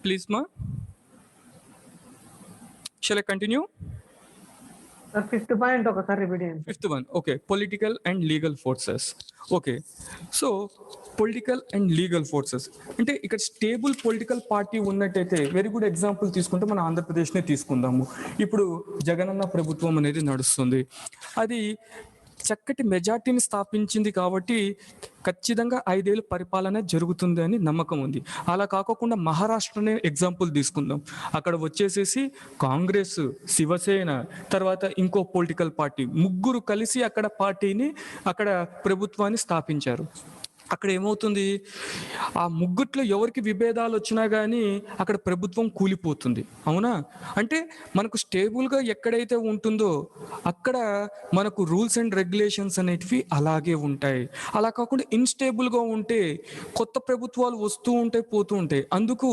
Please, ma. Shall I continue? Sir fifth point ఒకసారి రిపీట్ చేయండి. Fifth one, okay, political and legal forces. Okay, so political and legal forces అంటే ఇక్కడ stable political party ఉన్నట్టయితే, very good example తీసుకుంటే మన ఆంధ్రప్రదేశ్నే తీసుకుందాము. ఇప్పుడు జగనన్న ప్రభుత్వం అనేది నడుస్తుంది, అది చక్కటి మెజార్టీని స్థాపించింది కాబట్టి ఖచ్చితంగా 5 ఏళ్ళు పరిపాలన జరుగుతుంది అని నమ్మకం ఉంది. అలా కాకుండా మహారాష్ట్రనే ఎగ్జాంపుల్ తీసుకుందాం, అక్కడ వచ్చేసేసి కాంగ్రెస్, శివసేన, తర్వాత ఇంకో పొలిటికల్ పార్టీ, ముగ్గురు కలిసి అక్కడ పార్టీని, అక్కడ ప్రభుత్వాన్ని స్థాపించారు. అక్కడ ఏమవుతుంది, ఆ ముగ్గుట్లో ఎవరికి విభేదాలు వచ్చినా కానీ అక్కడ ప్రభుత్వం కూలిపోతుంది. అవునా? అంటే మనకు స్టేబుల్గా ఎక్కడైతే ఉంటుందో అక్కడ మనకు రూల్స్ అండ్ రెగ్యులేషన్స్ అనేటివి అలాగే ఉంటాయి. అలా కాకుండా ఇన్స్టేబుల్గా ఉంటే కొత్త ప్రభుత్వాలు వస్తూ ఉంటాయి, పోతూ ఉంటాయి. అందుకు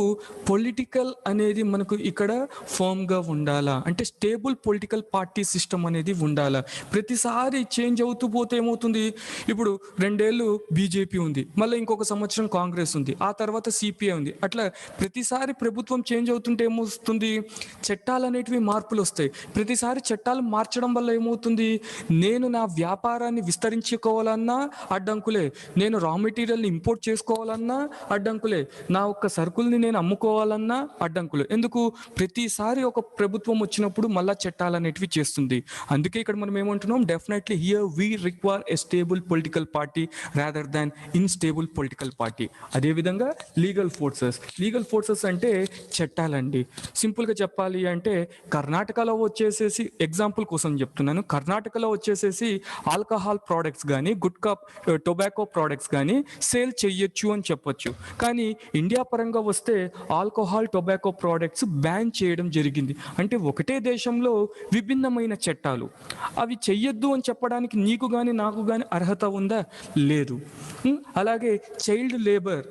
పొలిటికల్ అనేది మనకు ఇక్కడ ఫర్మ్గా ఉండాలా, అంటే స్టేబుల్ పొలిటికల్ పార్టీ సిస్టమ్ అనేది ఉండాలా. ప్రతిసారి చేంజ్ అవుతూ పోతే ఏమవుతుంది, ఇప్పుడు 2 ఏళ్ళు బీజేపీ ఉంది, మళ్ళీ ఇంకొక సంవత్సరం కాంగ్రెస్ ఉంది, ఆ తర్వాత సిపిఐ ఉంది. అట్లా ప్రతిసారి ప్రభుత్వం చేంజ్ అవుతుంటే ఏమవుతుంది, చట్టాలు అనేటివి మార్పులు వస్తాయి. ప్రతిసారి చట్టాలు మార్చడం వల్ల ఏమవుతుంది, నేను నా వ్యాపారాన్ని విస్తరించుకోవాలన్నా అడ్డంకులే, నేను రా మెటీరియల్ని ఇంపోర్ట్ చేసుకోవాలన్నా అడ్డంకులే, నా ఒక్క సరుకుల్ని నేను అమ్ముకోవాలన్నా అడ్డంకులే. ఎందుకు? ప్రతిసారి ఒక ప్రభుత్వం వచ్చినప్పుడు మళ్ళా చట్టాలు అనేటివి చేస్తుంది. అందుకే ఇక్కడ మనం ఏమంటున్నాం, definitely here we require a stable political party rather than instable political party. అదేవిధంగా లీగల్ ఫోర్సెస్ అంటే చట్టాలండి. సింపుల్గా చెప్పాలి అంటే కర్ణాటకలో వచ్చేసేసి, ఎగ్జాంపుల్ కోసం చెప్తున్నాను, కర్ణాటకలో వచ్చేసేసి ఆల్కహాల్ ప్రోడక్ట్స్ కానీ, గుట్కా టొబాకో ప్రోడక్ట్స్ కానీ సేల్ చెయ్యొచ్చు అని చెప్పొచ్చు. కానీ ఇండియా పరంగా వస్తే ఆల్కహాల్, టొబాకో ప్రోడక్ట్స్ బ్యాన్ చేయడం జరిగింది. అంటే ఒకటే దేశంలో విభిన్నమైన చట్టాలు, అవి చెయ్యొద్దు అని చెప్పడానికి నీకు కానీ నాకు కానీ అర్హత ఉందా? లేదు. అలాగే చైల్డ్ లేబర్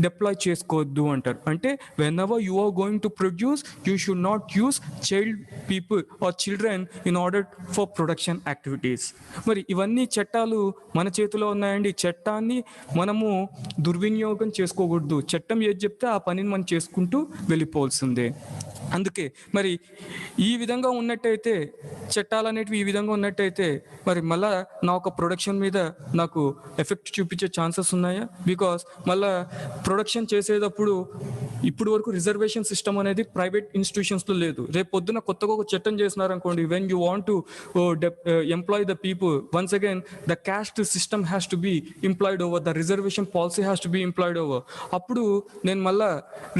డిప్లాయ్ చేసుకోవద్దు అంటారు. అంటే whenever you are going to produce, you should not use child people or children in order for production activities. మరి ఇవన్నీ చట్టాలు మన చేతిలో ఉన్నాయండి. చట్టాన్ని మనము దుర్వినియోగం చేసుకోకూడదు. చట్టం ఏది చెప్తే ఆ పనిని మనం చేసుకుంటూ వెళ్ళిపోవాల్సిందే. అందుకే మరి ఈ విధంగా ఉన్నట్టయితే, చట్టాలు అనేటివి ఈ విధంగా ఉన్నట్టయితే, మరి మళ్ళా నా ఒక ప్రొడక్షన్ మీద నాకు ఎఫెక్ట్ చూపించే ఛాన్సెస్ ఉన్నాయా? బికాస్ మళ్ళా ప్రొడక్షన్ చేసేటప్పుడు ఇప్పుడు వరకు రిజర్వేషన్ సిస్టమ్ అనేది ప్రైవేట్ ఇన్స్టిట్యూషన్స్లో లేదు. రేపు పొద్దున కొత్తగా ఒక చట్టం చేసినారనుకోండి, when you want to employ the people, once again the caste system has to be employed over, the reservation policy has to be employed over. అప్పుడు నేను మళ్ళా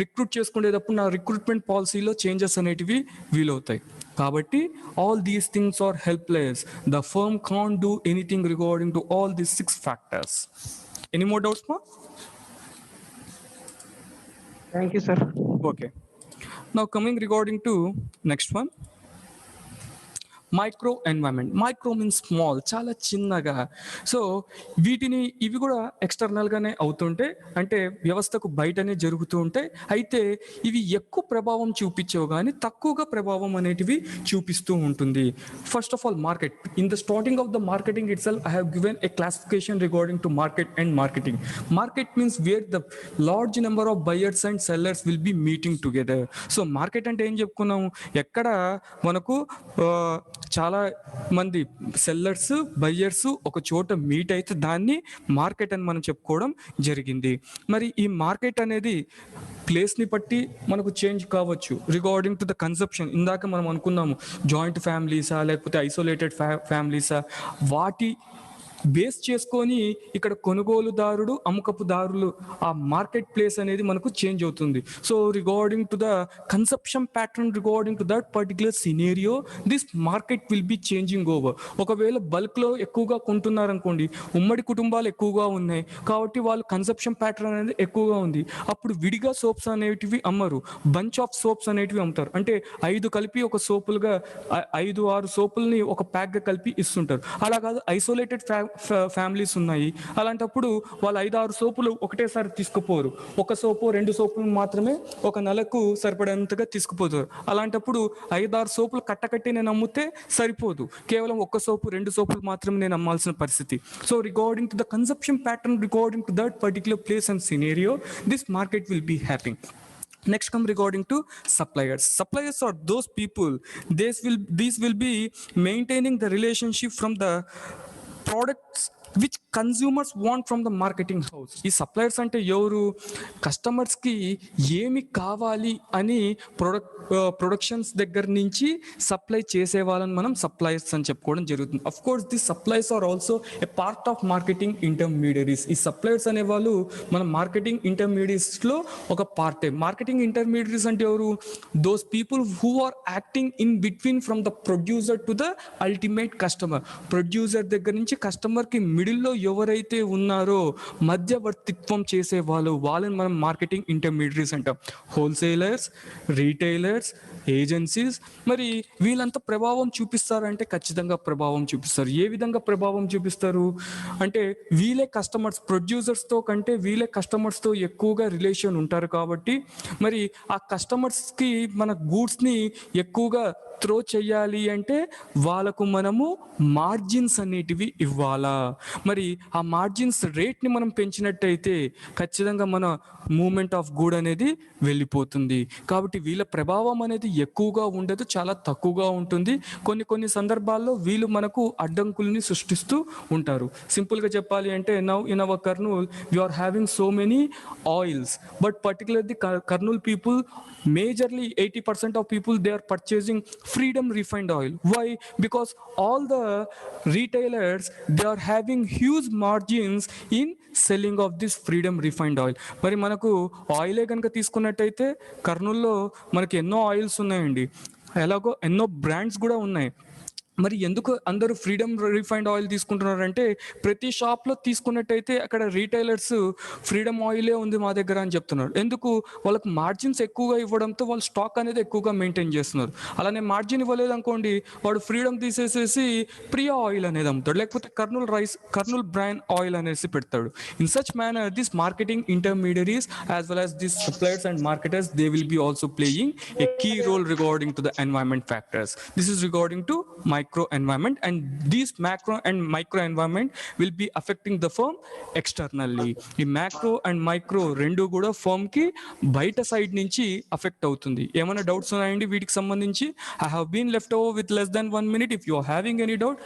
రిక్రూట్ చేసుకునేటప్పుడు నా రిక్రూట్మెంట్ పాలసీలో చేంజెస్ అనేటివి వీలవుతాయి. కాబట్టి all these things are helpless. The firm can't do anything regarding to all these 6 factors. Any more doubts, ma? Thank you sir. Okay. Now coming regarding to next one. Micro environment. Micro means small, చాలా చిన్నగా. So వీటిని, ఇవి కూడా ఎక్స్టర్నల్గానే అవుతుంటే, అంటే వ్యవస్థకు బయటనే జరుగుతూ ఉంటాయి. అయితే ఇవి ఎక్కువ ప్రభావం చూపించవు కానీ తక్కువగా ప్రభావం అనేటివి చూపిస్తూ ఉంటుంది. First of all market. In the starting of the marketing it self I have given a classification regarding to market and marketing. Market means wear the large number of buyers and sellers will be meeting together. So market అంటే ఏం చెప్పుకున్నాము, ఎక్కడ మనకు చాలా మంది sellers, buyers ఒక చోట meet అయితే దాన్ని మార్కెట్ అని మనం చెప్పుకోవడం జరిగింది. మరి ఈ మార్కెట్ అనేది ప్లేస్ని బట్టి మనకు చేంజ్ కావచ్చు రిగార్డింగ్ టు ద కన్సెప్షన్. ఇందాక మనం అనుకున్నాము జాయింట్ ఫ్యామిలీసా లేకపోతే ఐసోలేటెడ్ ఫ్యామిలీసా, వాటి బేస్ చేసుకొని ఇక్కడ కొనుగోలుదారుడు అమ్మకపుదారులు ఆ మార్కెట్ ప్లేస్ అనేది మనకు చేంజ్ అవుతుంది. So regarding to the conception pattern regarding to that particular scenario this market will be changing over. ఒకవేళ బల్క్ లో ఎక్కువగా కొంటున్నారనుకోండి, ఉమ్మడి కుటుంబాలు ఎక్కువగా ఉన్నాయి కాబట్టి వాళ్ళు కన్సప్షన్ ప్యాటర్న్ అనేది ఎక్కువగా ఉంది, అప్పుడు విడిగా సోప్స్ అనేటివి అమ్మరు, బంచ్ ఆఫ్ సోప్స్ అనేటివి అమ్ముతారు. అంటే 5 కలిపి ఒక సోపులుగా 5-6 సోపుల్ని ఒక ప్యాక్ గా కలిపి ఇస్తుంటారు. అలా కాదు, ఐసోలేటెడ్ ఫ్యామిలీస్ ఉన్నాయి, అలాంటప్పుడు వాళ్ళు 5-6 సోపులు ఒకటేసారి తీసుకుపోరు, ఒక సోపు 2 సోపులు మాత్రమే ఒక నెలకు సరిపడేంతగా తీసుకుపోతారు. అలాంటప్పుడు 5-6 సోపులు కట్టకట్టి నేను అమ్మితే సరిపోదు, కేవలం ఒక సోపు 2 సోపులు మాత్రమే నేను అమ్మాల్సిన పరిస్థితి. So regarding to the conception pattern regarding to that particular place and scenario this market will be హ్యాపింగ్. Next come regarding to suppliers. Suppliers are those people, these will be maintaining the relationship from the products which consumers want from the marketing house. ఈ suppliers అంటే ఎవరు? కస్టమర్స్కి ఏమి కావాలి అని productions దగ్గర నుంచి supply చేసే వాళ్ళని మనం సప్లయర్స్ అని చెప్పుకోవడం జరుగుతుంది. Of course the suppliers are also a part of marketing intermediaries. ఈ సప్లయర్స్ అనేవాళ్ళు మన మార్కెటింగ్ ఇంటర్మీడియరీస్లో ఒక పార్టే. మార్కెటింగ్ ఇంటర్మీడియరీస్ అంటే ఎవరు? Those people who are acting in between from the producer to the ultimate customer. Producer దగ్గర నుంచి కస్టమర్కి మిడిల్లో ఎవరైతే ఉన్నారో మధ్యవర్తిత్వం చేసే వాళ్ళని మనం మార్కెటింగ్ ఇంటర్మీడియరీస్ అంటాం. Wholesalers, retailers, agencies. మరి వీళ్ళంతా ప్రభావం చూపిస్తారంటే ఖచ్చితంగా ప్రభావం చూపిస్తారు. ఏ విధంగా ప్రభావం చూపిస్తారు అంటే వీళ్ళే కస్టమర్స్, ప్రొడ్యూసర్స్తో కంటే వీళ్ళే కస్టమర్స్తో ఎక్కువగా రిలేషన్ ఉంటారు కాబట్టి మరి ఆ కస్టమర్స్కి మన గూడ్స్ని ఎక్కువగా త్రో చేయాలి అంటే వాళ్ళకు మనము మార్జిన్స్ అనేటివి ఇవ్వాలా. మరి ఆ మార్జిన్స్ రేట్ని మనం పెంచినట్టయితే ఖచ్చితంగా మన మూమెంట్ ఆఫ్ గూడ్ అనేది వెళ్ళిపోతుంది. కాబట్టి వీళ్ళ ప్రభావం అనేది ఎక్కువగా ఉండదు, చాలా తక్కువగా ఉంటుంది. కొన్ని సందర్భాల్లో వీళ్ళు మనకు అడ్డంకుల్ని సృష్టిస్తూ ఉంటారు. సింపుల్గా చెప్పాలి అంటే now in our Kurnool we are having so many oils, but particularly Kurnool people majorly 80% of people they are purchasing freedom refined oil. Why? Because all the retailers they are having huge margins in selling of this freedom refined oil. మరి మనకు ఆయిలే కనుక తీసుకున్నట్టయితే కర్నూల్లో మనకి ఎన్నో oils ఉన్నాయండి, ఎలాగో ఎన్నో బ్రాండ్స్ కూడా ఉన్నాయి. మరి ఎందుకు అందరూ ఫ్రీడమ్ రిఫైన్డ్ ఆయిల్ తీసుకుంటున్నారంటే ప్రతి షాప్లో తీసుకున్నట్టయితే అక్కడ రీటైలర్స్ ఫ్రీడమ్ ఆయిలే ఉంది మా దగ్గర అని చెప్తున్నారు. ఎందుకు? వాళ్ళకి మార్జిన్స్ ఎక్కువగా ఇవ్వడంతో వాళ్ళు స్టాక్ అనేది ఎక్కువగా మెయింటైన్ చేస్తున్నారు. అలానే మార్జిన్ ఇవ్వలేదు అనుకోండి, వాడు ఫ్రీడమ్ తీసేసేసి ప్రియా ఆయిల్ అనేది అమ్ముతాడు, లేకపోతే కర్నూల్ బ్రాండ్ ఆయిల్ అనేసి పెడతాడు. In such manner this marketing intermediaries as well as this suppliers and marketers they will be also playing a key role regarding to the environment factors. This is regarding to micro environment, and these macro and micro environment will be affecting the firm externally. ఈ macro and micro రెండు కూడా firm కి బయట side నుంచి affect అవుతుంది. ఏమైనా doubts ఉన్నాయండి వీటికి సంబంధించి? I have been left over with less than 1 minute. If you are having any doubt